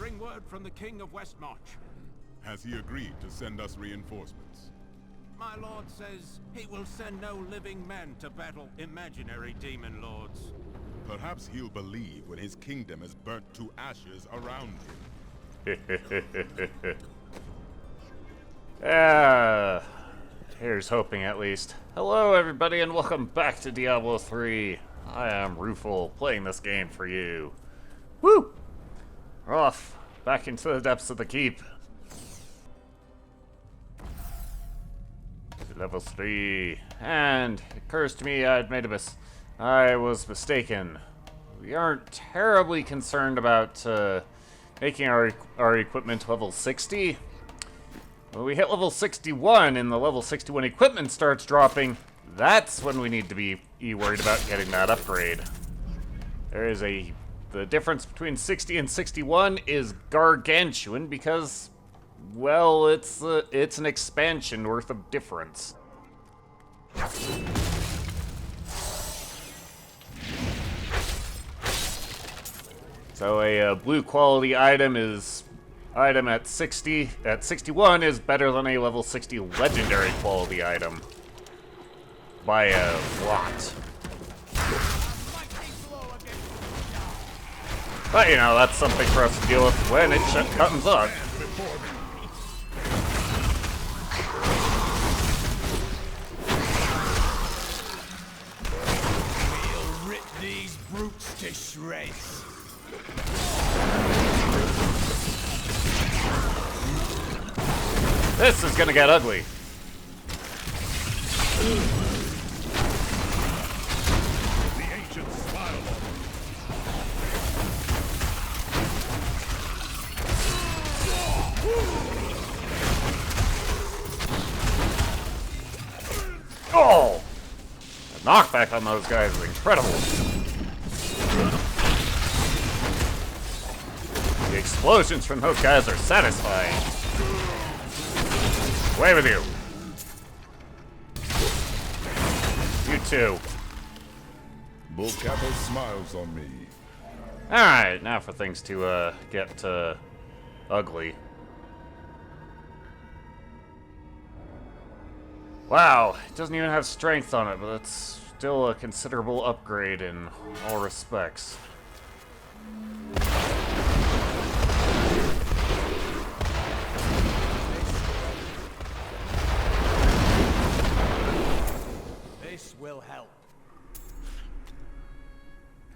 bring word from the King of Westmarch. Has he agreed to send us reinforcements? My lord says he will send no living men to battle imaginary demon lords. Perhaps he'll believe when his kingdom is burnt to ashes around him. Here's hoping at least. Hello everybody and welcome back to Diablo 3. I am Rufal, playing this game for you. Woo! We're off, back into the depths of the keep. Level 3. And it occurs to me I was mistaken. We aren't terribly concerned about making our equipment level 60. When we hit level 61 and the level 61 equipment starts dropping, that's when we need to be worried about getting that upgrade. The difference between 60 and 61 is gargantuan because, well, it's an expansion worth of difference. So a blue quality item at 61 is better than a level 60 legendary quality item by a lot. But you know, that's something for us to deal with when it comes up. We'll rip these brutes to shreds. This is gonna get ugly. The ancient smile on him. Oh! The knockback on those guys is incredible. The explosions from those guys are satisfying. Away with you. You too. Bull Cattle smiles on me. Alright, now for things to get ugly. Wow, it doesn't even have strength on it, but it's still a considerable upgrade in all respects. This will help.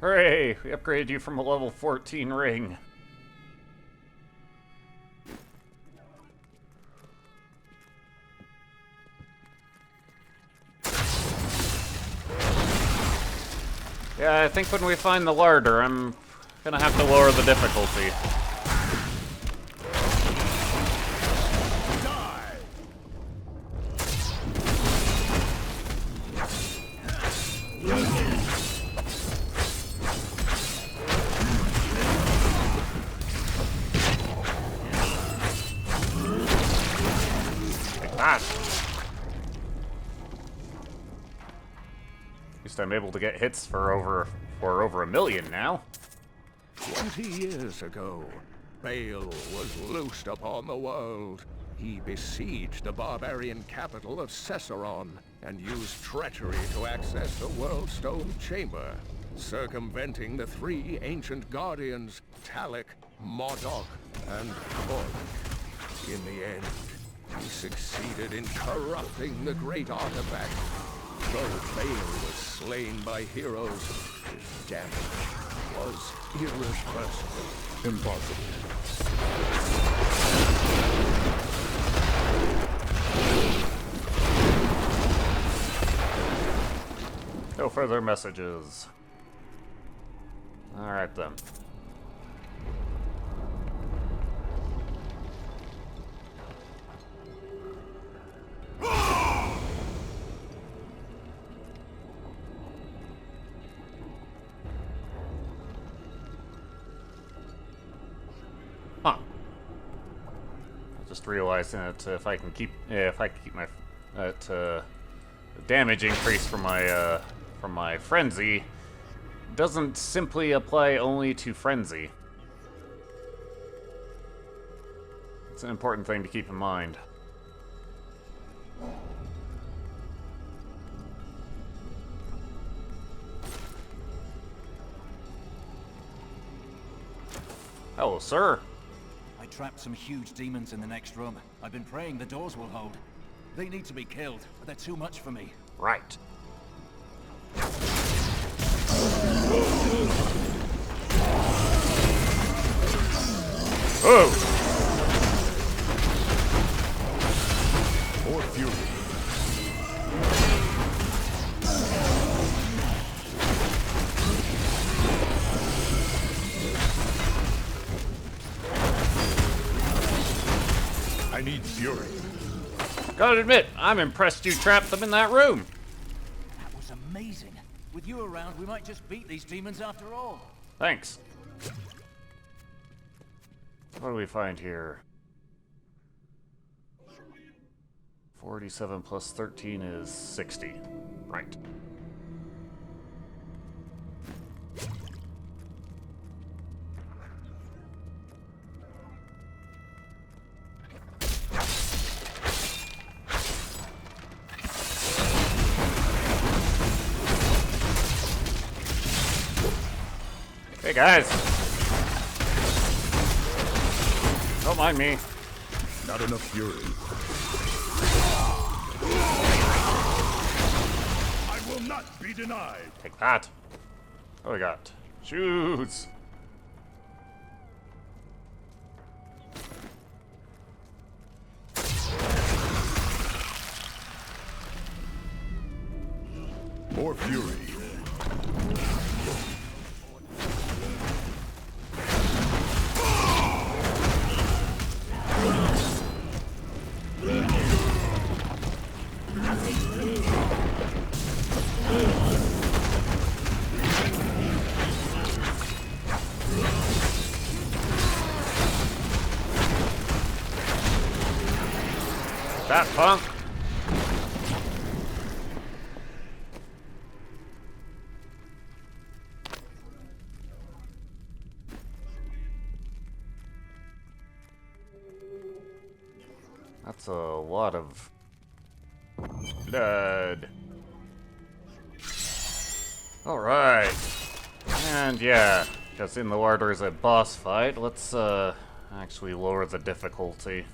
Hooray! We upgraded you from a level 14 ring. Yeah, I think when we find the larder, I'm gonna have to lower the difficulty. At least I'm able to get hits for over a million now. 20 years ago, Baal was loosed upon the world. He besieged the barbarian capital of Cesseron and used treachery to access the World Stone Chamber, circumventing the three ancient guardians, Talik, Modok, and Korg. In the end, he succeeded in corrupting the great artifact. Though Baal was slain by heroes, his damage was irreversible. Impossible. No further messages. Alright then. Huh. I just realized that if I can keep my damage increase from my frenzy doesn't simply apply only to frenzy. It's an important thing to keep in mind. Hello, sir. I trapped some huge demons in the next room. I've been praying the doors will hold. They need to be killed, but they're too much for me. Right. Oh! More fury. I need fury. Gotta admit, I'm impressed you trapped them in that room. That was amazing. With you around, we might just beat these demons after all. Thanks. What do we find here? 47 plus 13 is 60. Right. Hey guys! Don't mind me. Not enough fury. I will not be denied. Take that. What do we got? Shoes! More fury. That punk! That's a lot of blood. Alright. And yeah, because in the order is a boss fight, let's actually lower the difficulty.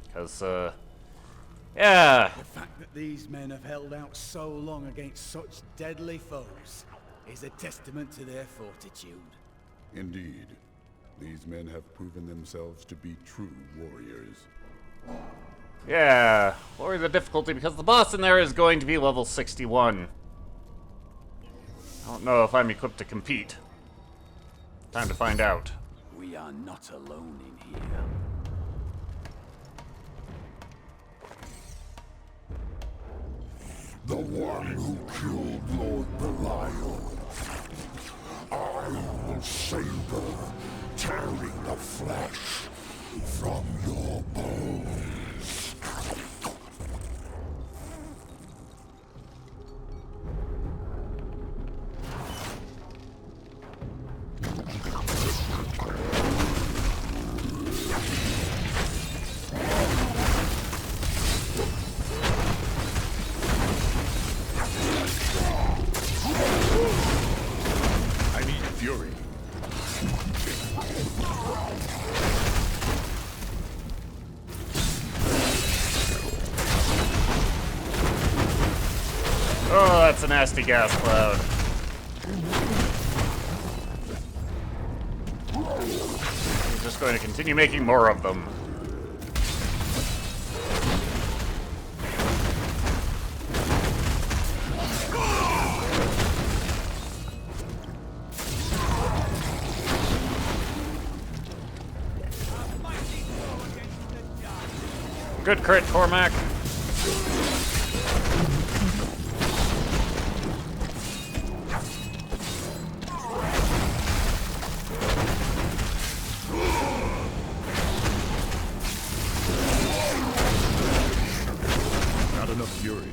Because yeah. The fact that these men have held out so long against such deadly foes is a testament to their fortitude. Indeed. These men have proven themselves to be true warriors. Yeah, lower the difficulty because the boss in there is going to be level 61. I don't know if I'm equipped to compete. Time to find out. We are not alone in here. The one who killed Lord Belial. I will savor, tearing the flesh from your bones. I need fury. Oh, that's a nasty gas cloud. I'm just going to continue making more of them. Good crit, Cormac. Not enough fury.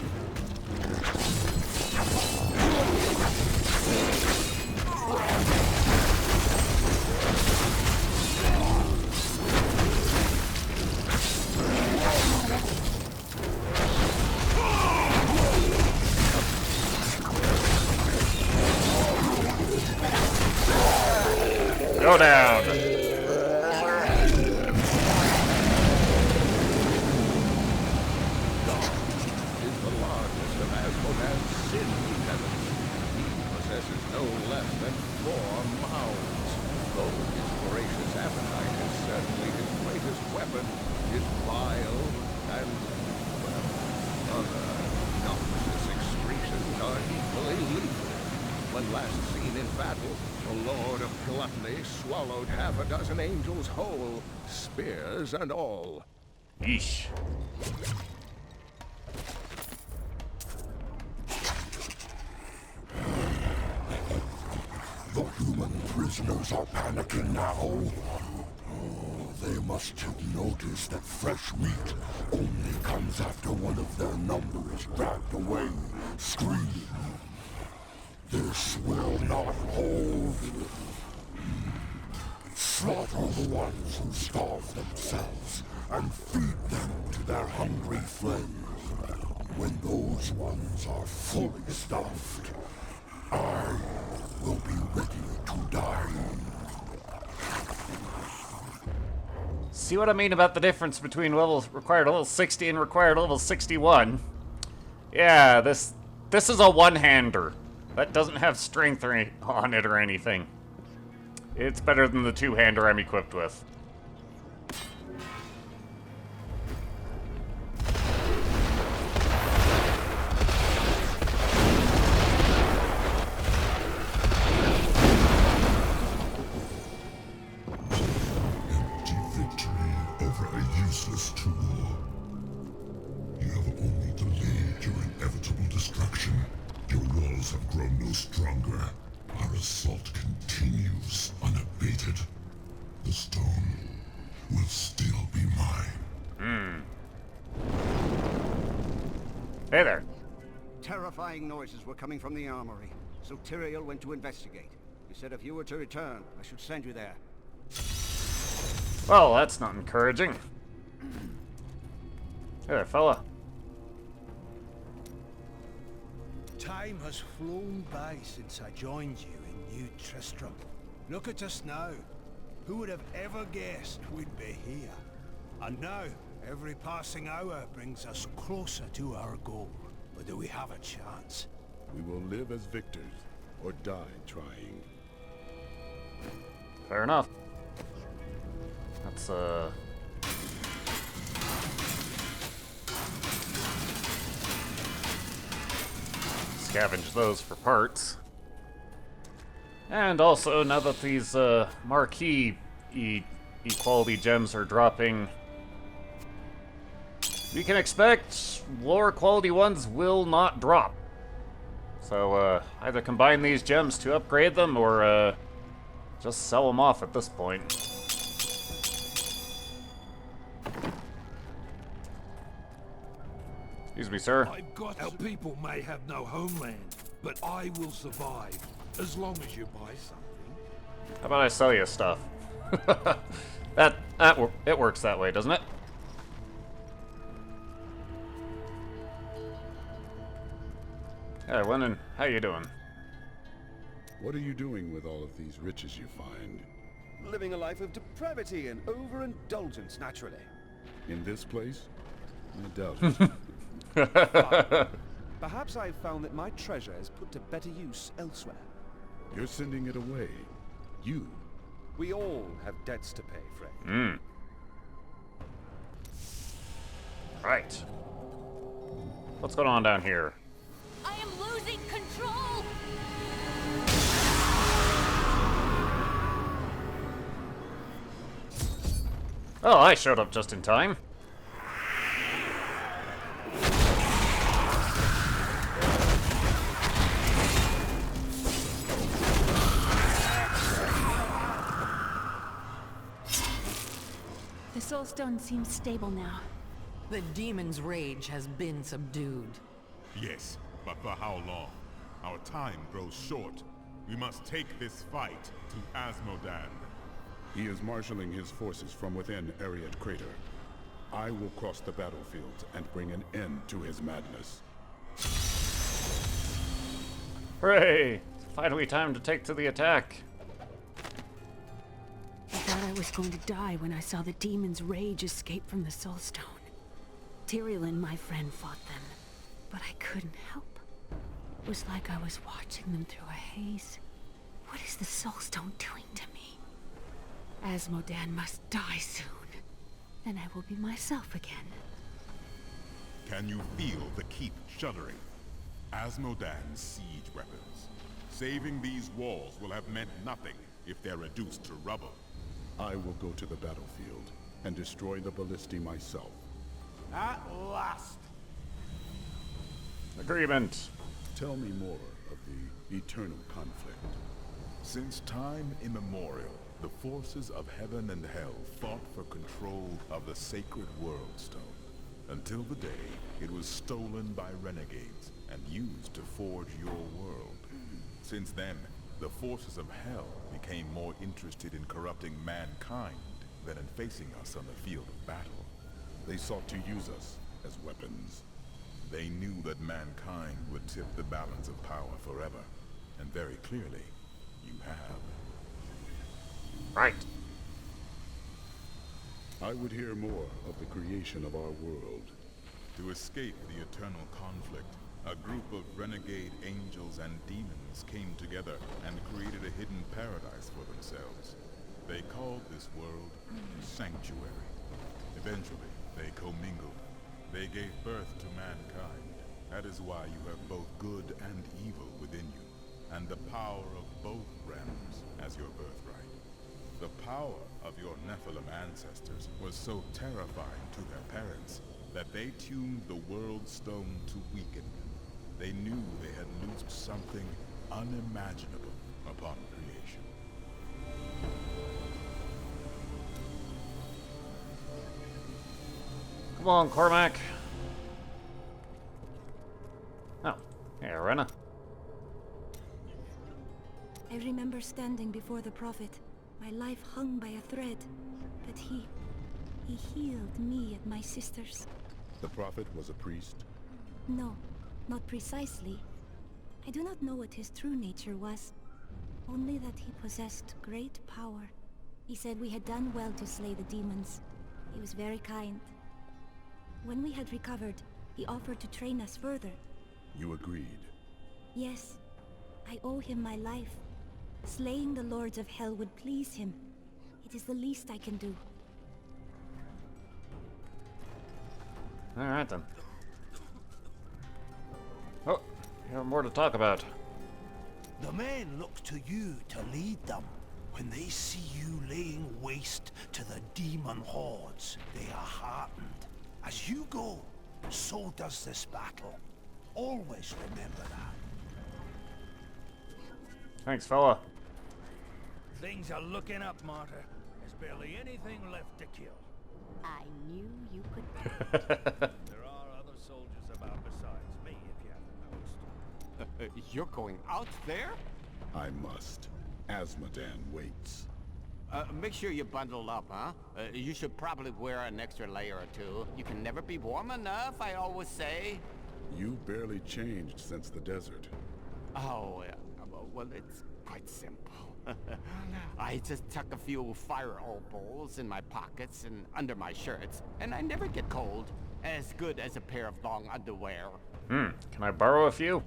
Go down. Is the largest of Azmodan's sin demons. He possesses no less than 4 mouths. Though his voracious appetite is certainly his greatest weapon, his vile and, well, other noxious excretions are equally lethal. When last seen in battle, the Lord of Gluttony swallowed half a dozen angels whole, spears and all. Yeesh. The human prisoners are panicking now. Oh, they must have noticed that fresh meat only comes after one of their number is dragged away, screaming. This will not hold. Slaughter the ones who starve themselves and feed them to their hungry friends. When those ones are fully stuffed, I will be ready to die. See what I mean about the difference between required level 60 and required level 61? Yeah, this is a one-hander. That doesn't have strength on it or anything. It's better than the two-hander I'm equipped with. Empty victory over a useless tool. You have only delayed your inevitable destruction. Your walls have grown no stronger. Our assault continues unabated. The stone will still be mine. Hey there. Terrifying noises were coming from the armory, so Tyrael went to investigate. He said if you were to return, I should send you there. Well, that's not encouraging. Hey there, fella. Time has flown by since I joined you in New Tristram. Look at us now. Who would have ever guessed we'd be here? And now, every passing hour brings us closer to our goal. But do we have a chance? We will live as victors, or die trying. Fair enough. Let's, scavenge those for parts. And also, now that these marquee equality gems are dropping, we can expect lower quality ones will not drop. So either combine these gems to upgrade them or just sell them off at this point. Excuse me, sir. I've got our people may have no homeland, but I will survive as long as you buy something. How about I sell you stuff? It works that way, doesn't it? Hey, Lennon, how you doing? What are you doing with all of these riches you find? Living a life of depravity and overindulgence, naturally. In this place? I doubt it. Perhaps I've found that my treasure is put to better use elsewhere. You're sending it away. You. We all have debts to pay, Fred. Right. What's going on down here? I am losing control! Oh, I showed up just in time. The Soulstone seems stable now. The demon's rage has been subdued. Yes, but for how long? Our time grows short. We must take this fight to Azmodan. He is marshaling his forces from within Ariad Crater. I will cross the battlefield and bring an end to his madness. Hooray! Finally time to take to the attack. was going to die when I saw the demon's rage escape from the Soulstone. Tyrael and my friend fought them, but I couldn't help. It was like I was watching them through a haze. What is the Soulstone doing to me? Azmodan must die soon. Then I will be myself again. Can you feel the keep shuddering? Azmodan's siege weapons. Saving these walls will have meant nothing if they're reduced to rubble. I will go to the battlefield and destroy the ballistae myself. At last! Agreement. Tell me more of the eternal conflict. Since time immemorial, the forces of heaven and hell fought for control of the sacred World Stone, until the day it was stolen by renegades and used to forge your world. Since then, the forces of hell became more interested in corrupting mankind than in facing us on the field of battle. They sought to use us as weapons. They knew that mankind would tip the balance of power forever, and very clearly, you have. Right. I would hear more of the creation of our world. To escape the eternal conflict, a group of renegade angels and demons came together and created a hidden paradise for themselves. They called this world Sanctuary. Eventually, they commingled. They gave birth to mankind. That is why you have both good and evil within you, and the power of both realms as your birthright. The power of your Nephilim ancestors was so terrifying to their parents that they tuned the World Stone to weaken them. They knew they had loosed something unimaginable upon creation. Come on, Cormac. Oh, hey, Arena. I remember standing before the Prophet, my life hung by a thread, but he healed me and my sisters. The Prophet was a priest? No, not precisely. I do not know what his true nature was, only that he possessed great power. He said we had done well to slay the demons. He was very kind. When we had recovered, he offered to train us further. You agreed? Yes, I owe him my life. Slaying the Lords of Hell would please him. It is the least I can do. Alright then. Oh, you have more to talk about. The men look to you to lead them. When they see you laying waste to the demon hordes, they are heartened. As you go, so does this battle. Always remember that. Thanks, fella. Things are looking up, Martyr. There's barely anything left to kill. I knew you could. There are other soldiers about besides me, if you haven't noticed. You're going out there? I must. Azmodan waits. Make sure you bundle up, huh? You should probably wear an extra layer or two. You can never be warm enough, I always say. You barely changed since the desert. Oh, well, it's quite simple. I just tuck a few fire opals in my pockets and under my shirts, and I never get cold. As good as a pair of long underwear. Can I borrow a few?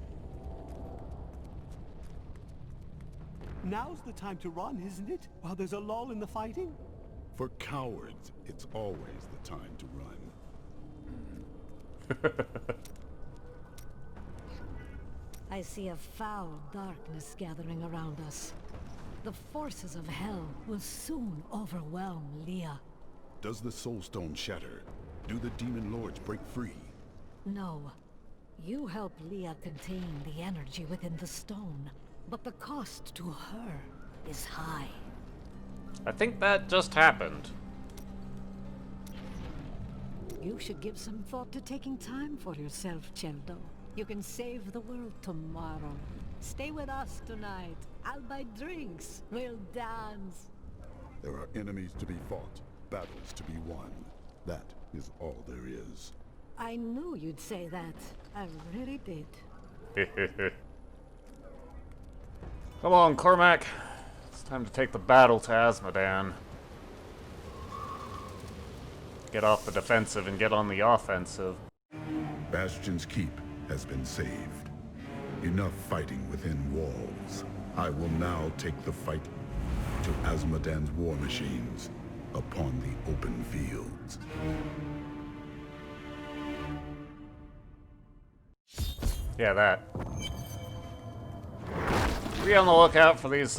Now's the time to run, isn't it? While there's a lull in the fighting? For cowards, it's always the time to run. I see a foul darkness gathering around us. The forces of hell will soon overwhelm Leah. Does the Soulstone shatter? Do the Demon Lords break free? No. You help Leah contain the energy within the stone, but the cost to her is high. I think that just happened. You should give some thought to taking time for yourself, Cheldo. You can save the world tomorrow. Stay with us tonight. I'll buy drinks. We'll dance. There are enemies to be fought, battles to be won. That is all there is. I knew you'd say that. I really did. Come on, Cormac. It's time to take the battle to Azmodan. get off the defensive and get on the offensive. Bastion's keep has been saved. Enough fighting within walls. I will now take the fight to Azmodan's war machines upon the open fields. Yeah, that. Be on the lookout for these,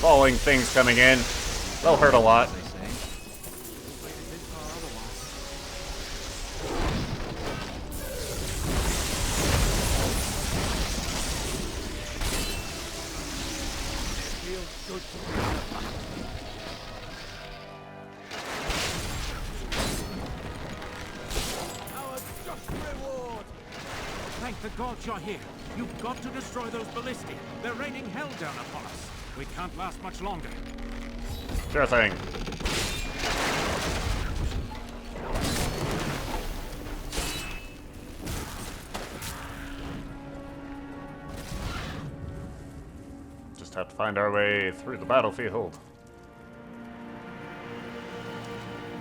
falling things coming in. They'll hurt a lot. Thank the gods you're here. You've got to destroy those ballistae. They're raining hell down upon us. We can't last much longer. Sure thing. Just have to find our way through the battlefield.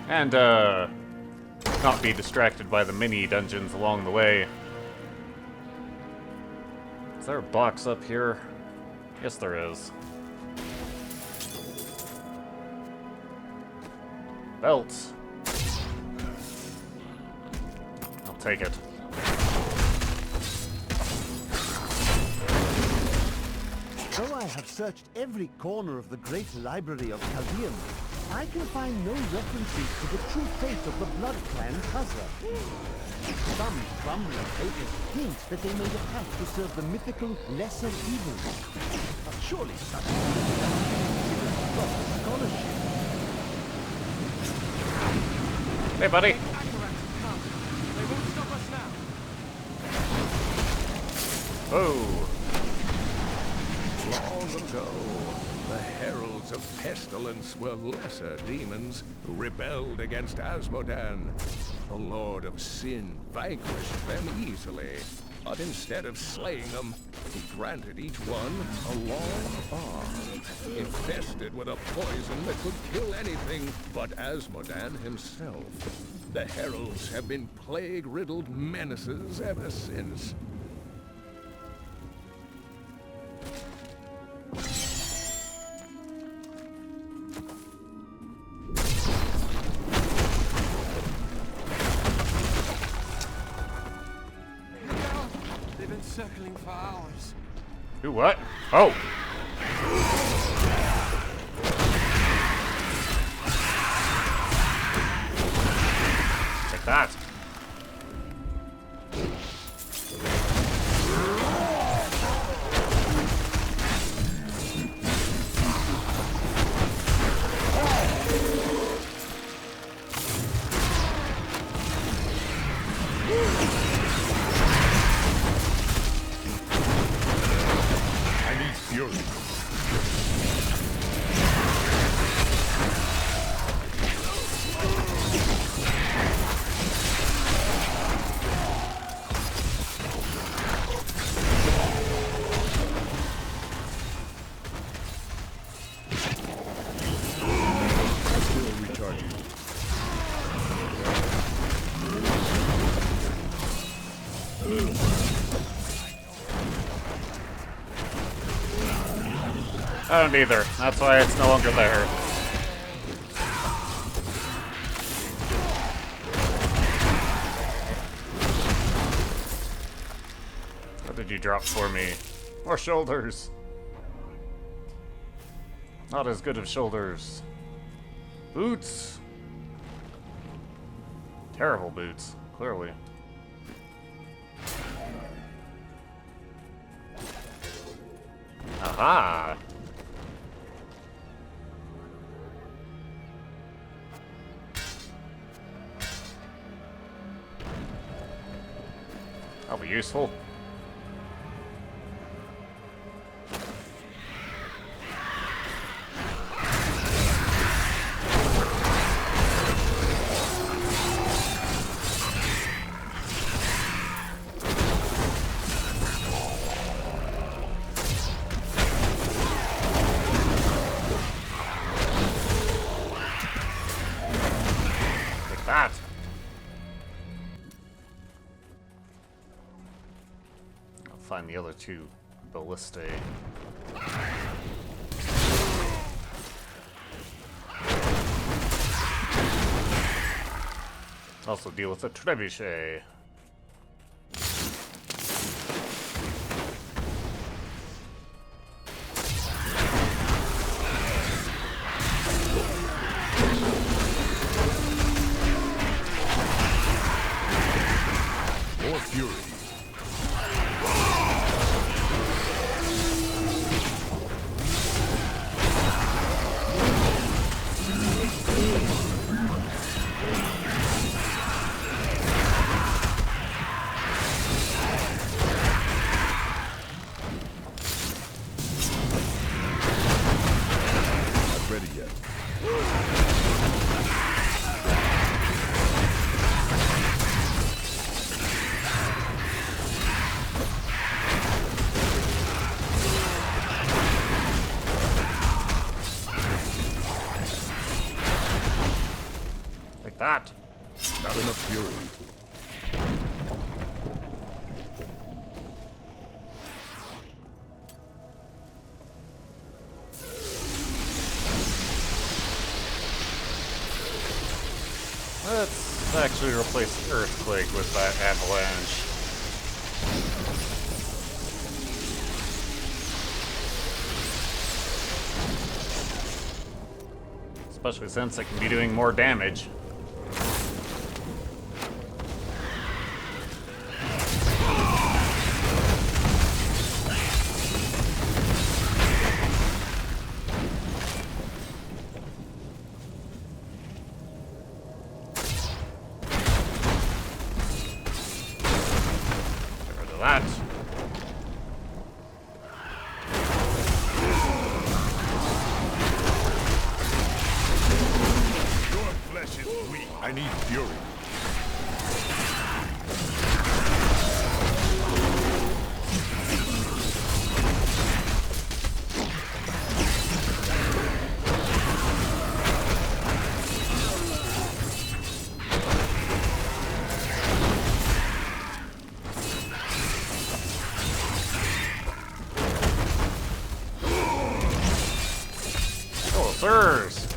And, not be distracted by the mini dungeons along the way. Is there a box up here? Yes, there is. Belts. I'll take it. Though I have searched every corner of the great library of Chaldean, I can find no references to the true fate of the Blood Clan Khazra. Some crumbling papers hint that they made a pact to serve the mythical Lesser Evil. But surely such scholarship. Hey, buddy. They won't stop us now. Oh. Long ago, the heralds of pestilence were lesser demons who rebelled against Azmodan. The Lord of Sin vanquished them easily, but instead of slaying them, he granted each one a long arm, infested with a poison that could kill anything but Azmodan himself. The heralds have been plague-riddled menaces ever since. Circling for hours. Do what? Oh! Take that. I don't either. That's why it's no longer there. What did you drop for me? More shoulders. Not as good of shoulders. Boots. Terrible boots, clearly. Aha! That'll be useful. find the other two ballistae. Also deal with the trebuchet. More fury. Not ready yet. Like that. Not enough fury. Let's actually replace Earthquake with that Avalanche. Especially since it can be doing more damage. Get rid of that. Your flesh is weak. I need fury. Oh, sirs!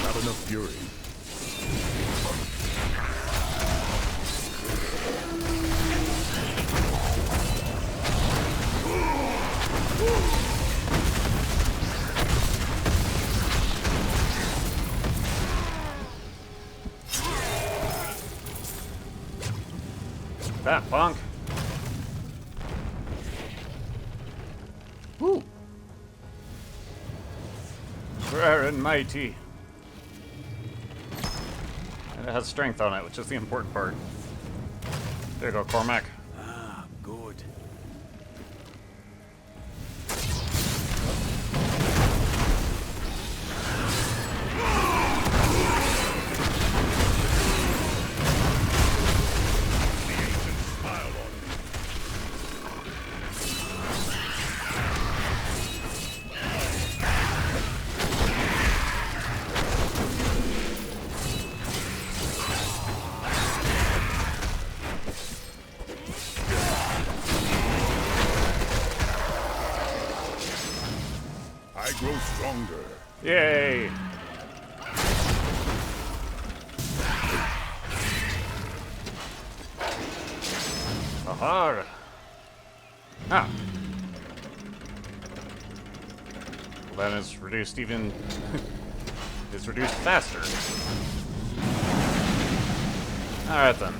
Not enough fury. That punk. Woo! Rare and mighty. And it has strength on it, which is the important part. There you go, Cormac. Ah, good. I grow stronger. Yay! Aha! Ah! Well, then it's reduced even... it's reduced faster. Alright then.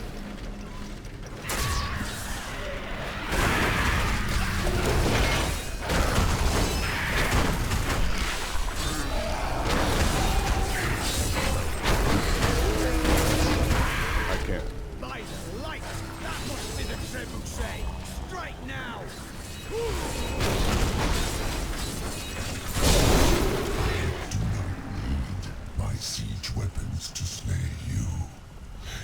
I can't. By the light! That must be the trebuchet! Strike now! My siege weapons to slay you.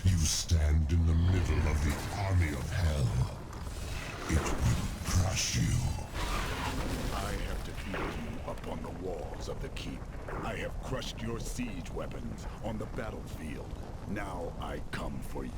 You stand in the middle of the army of hell. It will crush you. I have to feel you up on the walls of the keep. I have crushed your siege weapons on the battlefield. Now I come for you.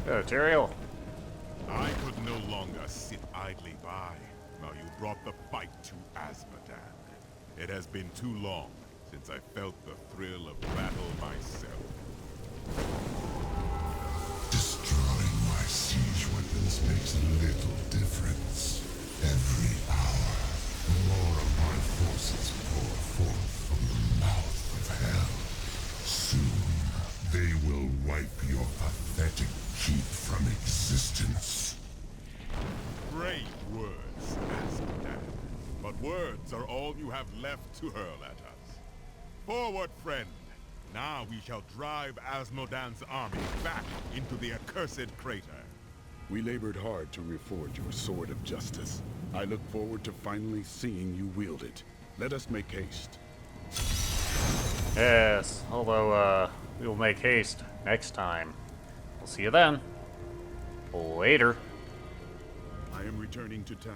Oh, Tyrael. I could no longer sit idly by while you brought the fight to Azmodan. It has been too long since I felt the thrill of battle myself. Destroying my siege weapons makes little difference. Every hour, more of my forces pour forth from the mouth of hell. Soon, they will wipe your pathetic keep from existence. Great words, Azmodan. But words are all you have left to hurl at us. Forward, friend! Now we shall drive Azmodan's army back into the accursed crater. We labored hard to reforge your sword of justice. I look forward to finally seeing you wield it. Let us make haste. Yes, although, we will make haste next time. We'll see you then. Later. I am returning to town.